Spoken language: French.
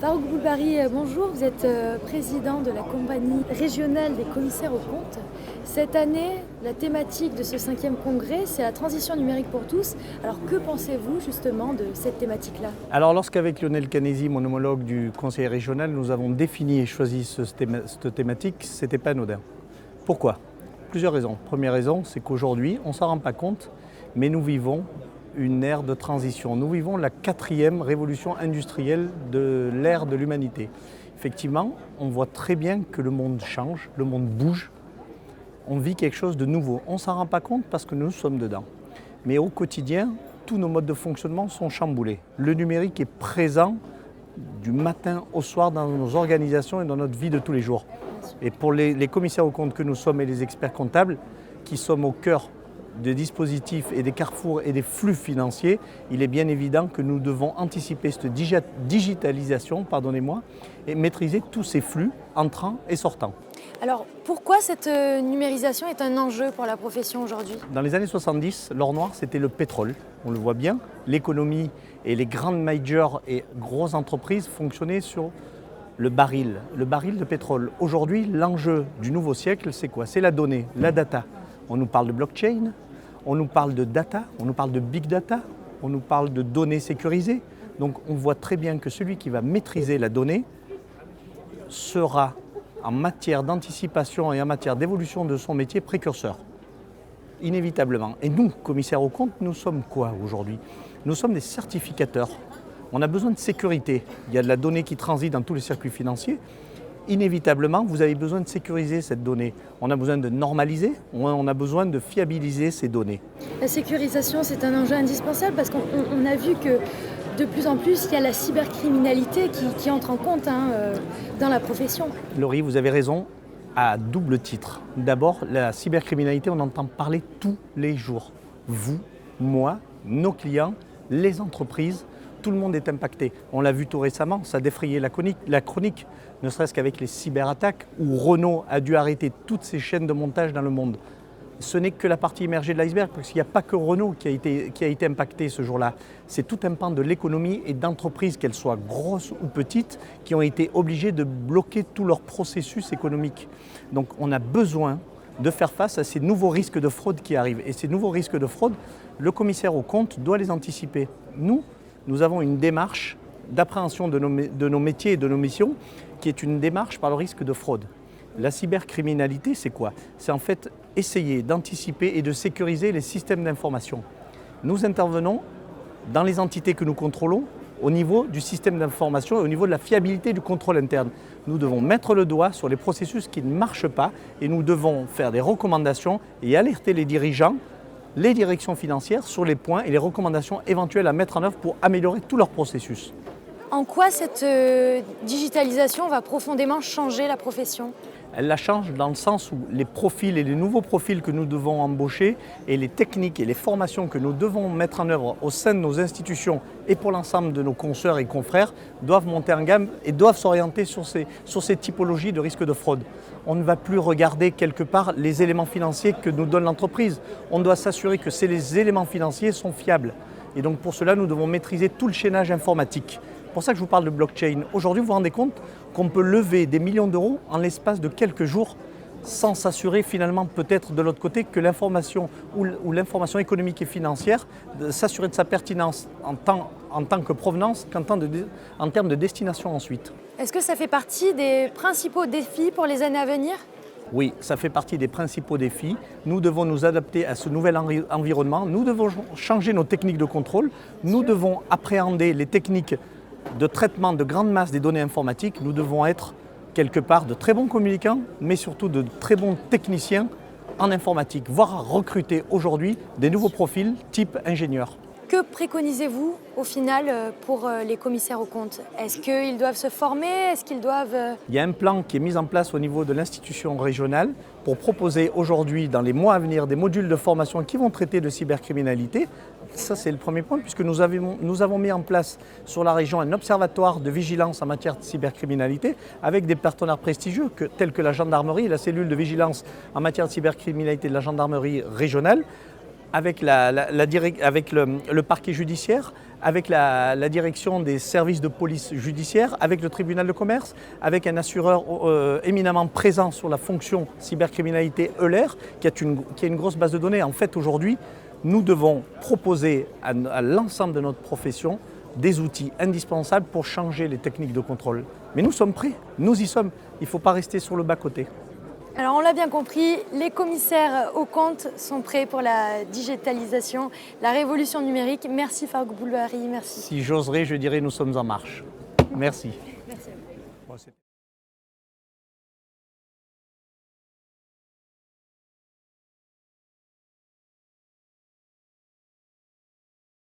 Farouk Boulbari, bonjour. Vous êtes président de la compagnie régionale des commissaires aux comptes. Cette année, la thématique de ce 5e congrès, c'est la transition numérique pour tous. Alors que pensez-vous justement de cette thématique-là? Alors lorsqu'avec Lionel Canesi, mon homologue du conseil régional, nous avons défini et choisi cette thématique, c'était pas anodin. Pourquoi? Plusieurs raisons. Première raison, c'est qu'aujourd'hui, on ne s'en rend pas compte, mais nous vivons une ère de transition. Nous vivons la 4e révolution industrielle de l'ère de l'humanité. Effectivement, on voit très bien que le monde change, le monde bouge. On vit quelque chose de nouveau. On ne s'en rend pas compte parce que nous sommes dedans. Mais au quotidien, tous nos modes de fonctionnement sont chamboulés. Le numérique est présent du matin au soir dans nos organisations et dans notre vie de tous les jours. Et pour les commissaires aux comptes que nous sommes et les experts comptables, qui sommes au cœur des dispositifs et des carrefours et des flux financiers, il est bien évident que nous devons anticiper cette digitalisation, et maîtriser tous ces flux entrants et sortants. Alors pourquoi cette numérisation est un enjeu pour la profession aujourd'hui? Dans les années 70, l'or noir, c'était le pétrole. On le voit bien. L'économie et les grandes majors et grosses entreprises fonctionnaient sur le baril de pétrole. Aujourd'hui, l'enjeu du nouveau siècle, c'est quoi? C'est la donnée, la data. On nous parle de blockchain, on nous parle de data, on nous parle de big data, on nous parle de données sécurisées. Donc on voit très bien que celui qui va maîtriser la donnée sera en matière d'anticipation et en matière d'évolution de son métier précurseur, inévitablement. Et nous, commissaires aux comptes, nous sommes quoi aujourd'hui? Nous sommes des certificateurs. On a besoin de sécurité. Il y a de la donnée qui transite dans tous les circuits financiers. Inévitablement, vous avez besoin de sécuriser cette donnée. On a besoin de normaliser, on a besoin de fiabiliser ces données. La sécurisation, c'est un enjeu indispensable parce qu'on a vu que de plus en plus, il y a la cybercriminalité qui entre en compte dans la profession. Laurie, vous avez raison à double titre. D'abord, la cybercriminalité, on entend parler tous les jours. Vous, moi, nos clients, les entreprises, tout le monde est impacté. On l'a vu tout récemment, ça a défrayé la chronique, ne serait-ce qu'avec les cyberattaques où Renault a dû arrêter toutes ses chaînes de montage dans le monde. Ce n'est que la partie immergée de l'iceberg, parce qu'il n'y a pas que Renault qui a été impacté ce jour-là. C'est tout un pan de l'économie et d'entreprises, qu'elles soient grosses ou petites, qui ont été obligées de bloquer tout leur processus économique. Donc on a besoin de faire face à ces nouveaux risques de fraude qui arrivent. Et ces nouveaux risques de fraude, le commissaire aux comptes doit les anticiper. Nous avons une démarche d'appréhension de nos métiers et de nos missions qui est une démarche par le risque de fraude. La cybercriminalité, c'est quoi? C'est en fait essayer d'anticiper et de sécuriser les systèmes d'information. Nous intervenons dans les entités que nous contrôlons au niveau du système d'information et au niveau de la fiabilité du contrôle interne. Nous devons mettre le doigt sur les processus qui ne marchent pas et nous devons faire des recommandations et alerter les dirigeants, les directions financières sur les points et les recommandations éventuelles à mettre en œuvre pour améliorer tout leur processus. En quoi cette digitalisation va profondément changer la profession? Elle la change dans le sens où les profils et les nouveaux profils que nous devons embaucher et les techniques et les formations que nous devons mettre en œuvre au sein de nos institutions et pour l'ensemble de nos consoeurs et confrères doivent monter en gamme et doivent s'orienter sur ces typologies de risques de fraude. On ne va plus regarder quelque part les éléments financiers que nous donne l'entreprise. On doit s'assurer que les éléments financiers sont fiables. Et donc pour cela, nous devons maîtriser tout le chaînage informatique. C'est pour ça que je vous parle de blockchain. Aujourd'hui, vous vous rendez compte qu'on peut lever des millions d'euros en l'espace de quelques jours sans s'assurer finalement peut-être de l'autre côté que l'information ou l'information économique et financière, s'assurer de sa pertinence en tant que provenance qu'en termes de destination ensuite. Est-ce que ça fait partie des principaux défis pour les années à venir? Oui, ça fait partie des principaux défis. Nous devons nous adapter à ce nouvel environnement. Nous devons changer nos techniques de contrôle. Nous devons appréhender les techniques de traitement de grande masse des données informatiques. Nous devons être quelque part de très bons communicants, mais surtout de très bons techniciens en informatique, voire recruter aujourd'hui des nouveaux profils type ingénieur. Que préconisez-vous au final pour les commissaires aux comptes? Est-ce qu'ils doivent se former? Est-ce qu'ils doivent... Il y a un plan qui est mis en place au niveau de l'institution régionale pour proposer aujourd'hui, dans les mois à venir, des modules de formation qui vont traiter de cybercriminalité. Ça, c'est le premier point, puisque nous avons mis en place sur la région un observatoire de vigilance en matière de cybercriminalité avec des partenaires prestigieux tels que la gendarmerie et la cellule de vigilance en matière de cybercriminalité de la gendarmerie régionale, avec le parquet judiciaire, avec la direction des services de police judiciaire, avec le tribunal de commerce, avec un assureur éminemment présent sur la fonction cybercriminalité Euler, qui a une grosse base de données. En fait, aujourd'hui, nous devons proposer à l'ensemble de notre profession des outils indispensables pour changer les techniques de contrôle. Mais nous sommes prêts, nous y sommes. Il ne faut pas rester sur le bas-côté. Alors on l'a bien compris, les commissaires aux comptes sont prêts pour la digitalisation, la révolution numérique. Merci Farouk Boulbari, merci. Si j'oserais, je dirais nous sommes en marche. Merci. Merci.